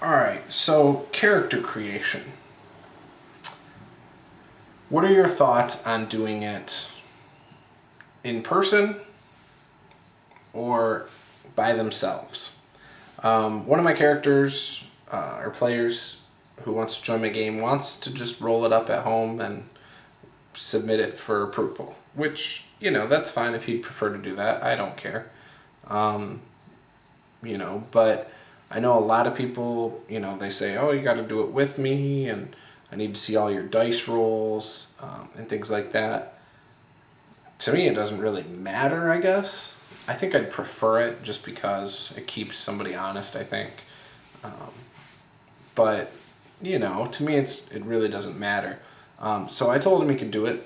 Alright, so character creation. What are your thoughts on doing it in person or by themselves? One of my characters or players who wants to join my game wants to just roll it up at home and submit it for approval, which, that's fine if he'd prefer to do that. I don't care. But I know a lot of people, they say, oh, you got to do it with me, and I need to see all your dice rolls, and things like that. To me, it doesn't really matter, I guess. I think I'd prefer it just because it keeps somebody honest, I think. But, to me, it really doesn't matter. So I told him he could do it.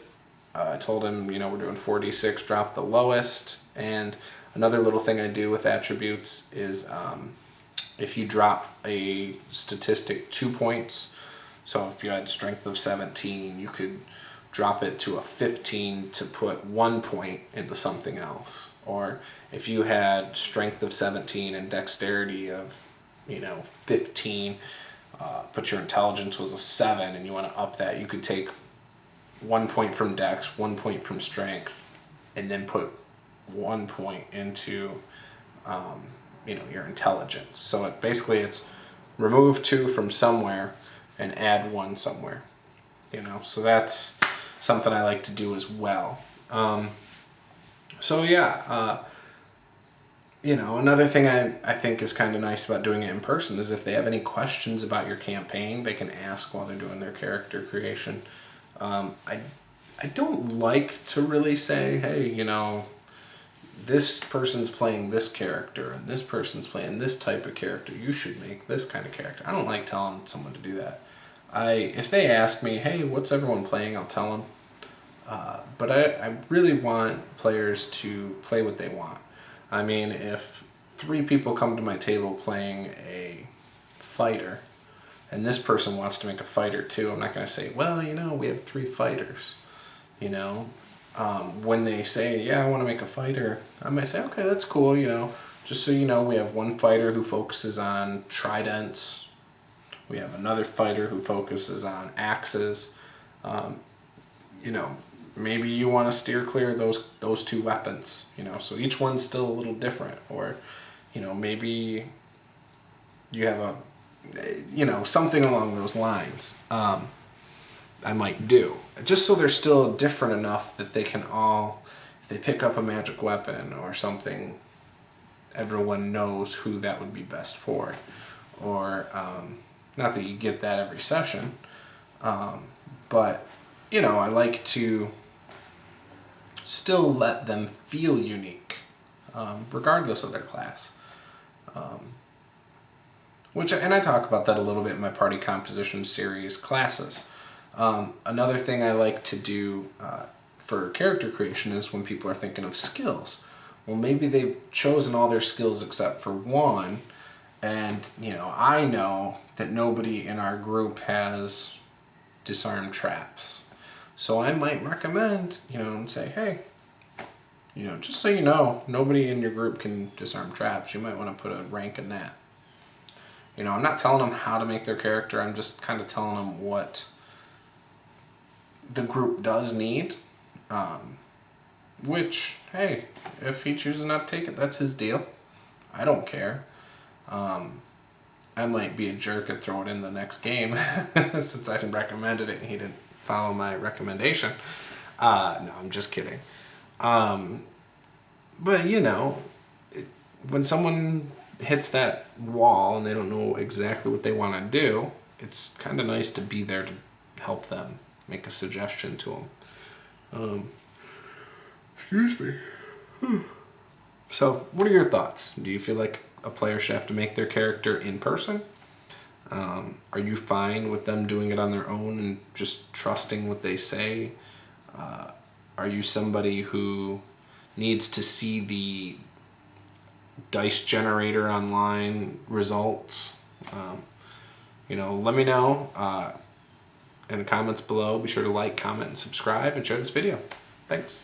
I told him, we're doing 4d6, drop the lowest. And another little thing I do with attributes is if you drop a statistic 2 points, so if you had strength of 17, you could drop it to a 15 to put 1 point into something else. Or if you had strength of 17 and dexterity of, 15, but your intelligence was a 7 and you want to up that, you could take 1 point from dex, 1 point from strength, and then put 1 point into, your intelligence. So it's remove 2 from somewhere and add 1 somewhere, so that's something I like to do as well. Another thing I think is kind of nice about doing it in person is if they have any questions about your campaign, they can ask while they're doing their character creation. I don't like to really say, hey, this person's playing this character and this person's playing this type of character. You should make this kind of character. I don't like telling someone to do that. If they ask me, hey, what's everyone playing, I'll tell them. But I really want players to play what they want. I mean, if 3 people come to my table playing a fighter, and this person wants to make a fighter too, I'm not going to say, well, we have 3 fighters. When they say, yeah, I want to make a fighter, I might say, okay, that's cool, just so you know, we have one fighter who focuses on tridents. We have another fighter who focuses on axes. Maybe you want to steer clear of those 2 weapons, so each one's still a little different. Or, maybe you have something along those lines. I might do, just so they're still different enough that they can all, if they pick up a magic weapon or something, everyone knows who that would be best for. Or, not that you get that every session, but, I like to still let them feel unique, regardless of their class. And I talk about that a little bit in my party composition series classes. Another thing I like to do for character creation is when people are thinking of skills. Well, maybe they've chosen all their skills except for one, and I know that nobody in our group has disarm traps. So I might recommend, and say, hey, just so you know, nobody in your group can disarm traps. You might want to put a rank in that. I'm not telling them how to make their character. I'm just kind of telling them what the group does need. Which, hey, if he chooses not to take it, that's his deal. I don't care. I might be a jerk and throw it in the next game since I recommended it and he didn't follow my recommendation. No, I'm just kidding. But when someone hits that wall and they don't know exactly what they want to do, it's kind of nice to be there to help them, make a suggestion to them. Excuse me. So, what are your thoughts? Do you feel like a player should have to make their character in person? Are you fine with them doing it on their own and just trusting what they say? Are you somebody who needs to see the dice generator online results? Let me know in the comments below. Be sure to like, comment, and subscribe, and share this video. Thanks.